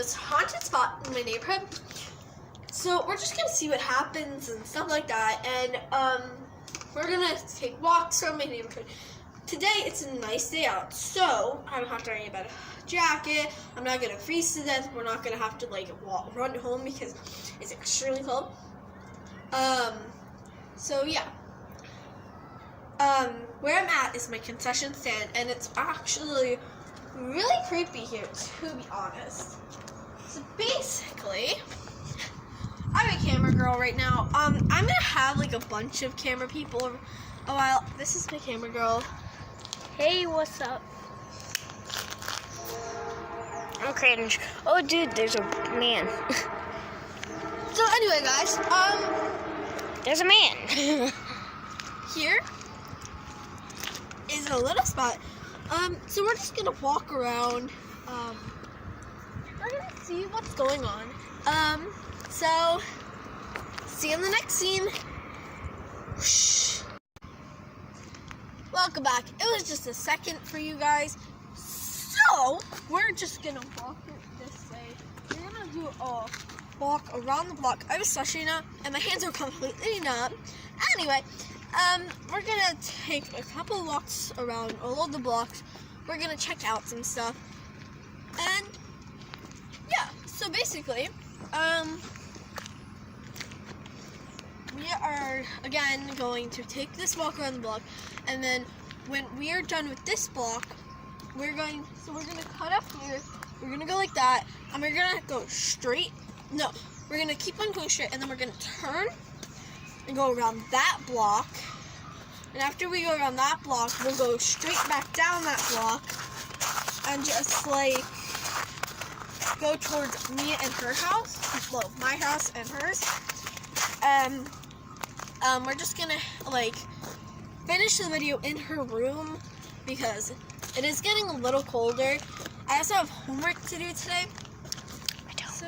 this haunted spot in my neighborhood. So we're just gonna see what happens and stuff like that. And we're gonna take walks from my neighborhood. Today it's a nice day out, so I don't have to worry about a jacket. I'm not gonna freeze to death. We're not gonna have to like run home because it's extremely cold. So yeah. Where I'm at is my concession stand, and it's actually really creepy here, to be honest. So basically, I'm a camera girl right now. I'm gonna have like a bunch of camera people a while. This is my camera girl. Hey, what's up? I'm cringe. Oh, dude, there's a man. So anyway, guys, There's a man. here is a little spot. So we're just gonna walk around. We're gonna see what's going on. So see you in the next scene. Whoosh. Welcome back. It was just a second for you guys. So we're just gonna walk it this way. We're gonna do a walk around the block. I was slushing up and my hands are completely numb. Anyway, we're gonna take a couple walks around all of the blocks. We're gonna check out some stuff. And yeah, so basically, we are again going to take this walk around the block, and then when we are done with this block, we're gonna cut up here. We're gonna go like that, and we're gonna go straight. No, we're gonna keep on going straight, and then we're gonna turn and go around that block. And after we go around that block, we'll go straight back down that block and just like go towards me and her house. Well, my house and hers. We're just gonna like finish the video in her room because it is getting a little colder. I also have homework to do today. I don't. So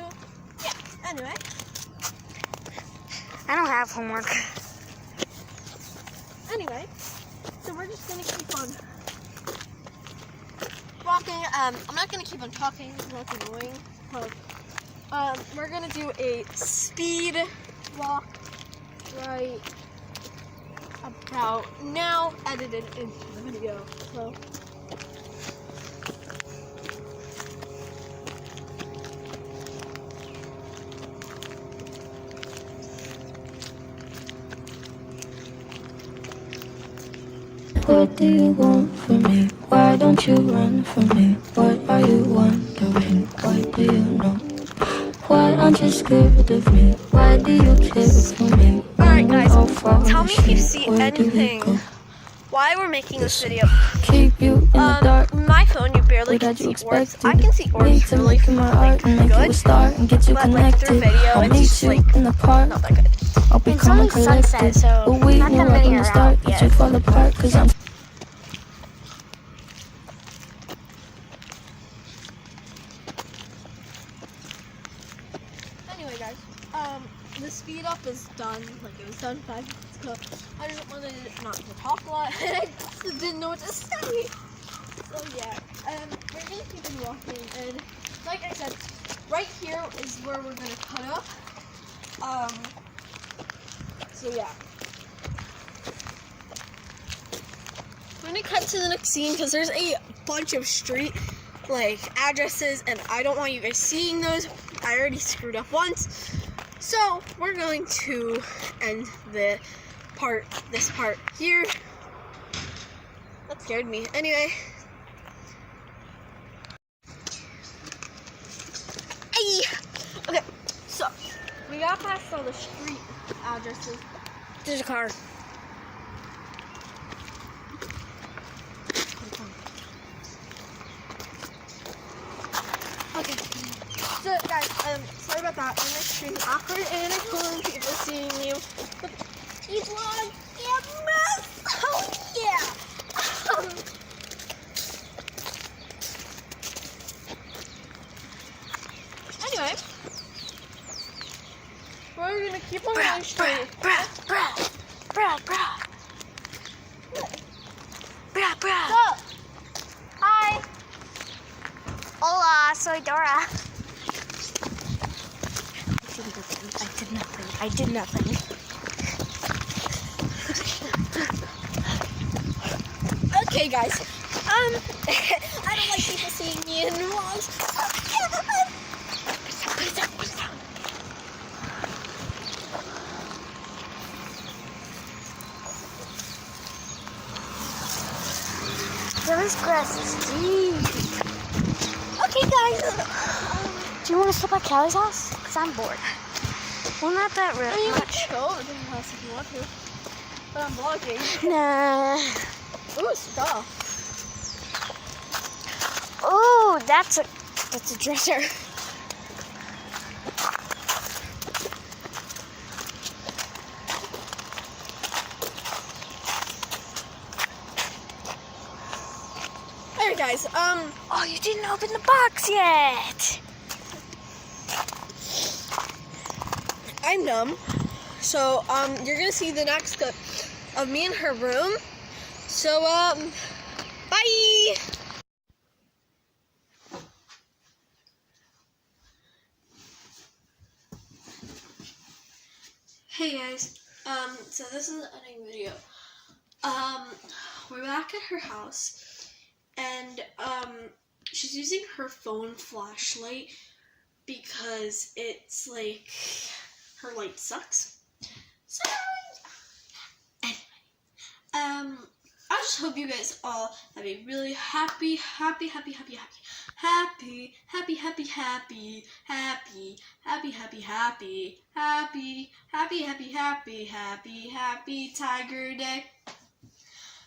yeah, anyway. I don't have homework. Anyway, so we're just gonna keep on walking. I'm not gonna keep on talking, that's annoying. We're gonna do a speed walk right about now, edited into the video. So what do you want from me? Why don't you run from me? What are you wondering? What do you know? Why aren't you scared of me? Why do you care for me? alright guys, tell me if you see anything while we're making this video. Keep you in the dark. My phone, you barely can see orbs. I can see orbs to really make my art and make you a star and get you but like through connected. video, I'll it's meet just you like in the park. not that good. I'll be It's calm only and sunset, collected. so But we not knew that right many from the are start out that yet. you fall apart. Cause I'm Anyway, guys, the speed up is done. Like it was done 5 minutes ago. I just wanted not to talk a lot, and I just didn't know what to say. So yeah, we're gonna keep on walking, and like I said, right here is where we're gonna cut up. So yeah, I'm gonna cut to the next scene because there's a bunch of street like addresses, and I don't want you guys seeing those. I already screwed up once, so we're going to end this part here. That scared me. Anyway, hey, okay, so we got past all the street addresses. There's a car. Okay. So guys, sorry about that. I'm extremely awkward and it's cool people seeing you. But each one get mess. Oh yeah. Anyway, we're gonna keep on going straight. Hi. Hola, soy Dora. I did nothing. Okay, guys. I don't like people seeing me in vlogs. This grass is deep. Okay, guys. Do you want to stop at Callie's house? Because I'm bored. Well, not that I mean, you much. can go to the house if you want to. But I'm vlogging. Nah. Ooh, stop. Oh, that's a dresser. Alright, guys. Oh, you didn't open the box yet. I'm dumb. So, you're gonna see the next clip of me in her room. So, bye! Hey guys, so this is a new video. We're back at her house, and, she's using her phone flashlight because it's like, her light sucks. So, anyway, I just hope you guys all have a really happy Tiger Day.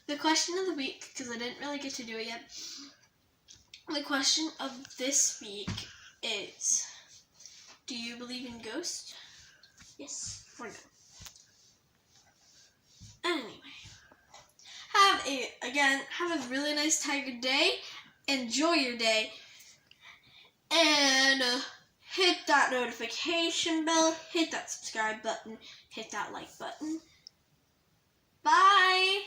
The question of the week, because I didn't really get to do it yet. The question of this week is, do you believe in ghosts? Yes or no? Anyway, have a really nice Tiger Day. Enjoy your day. And hit that notification bell, hit that subscribe button, hit that like button. Bye!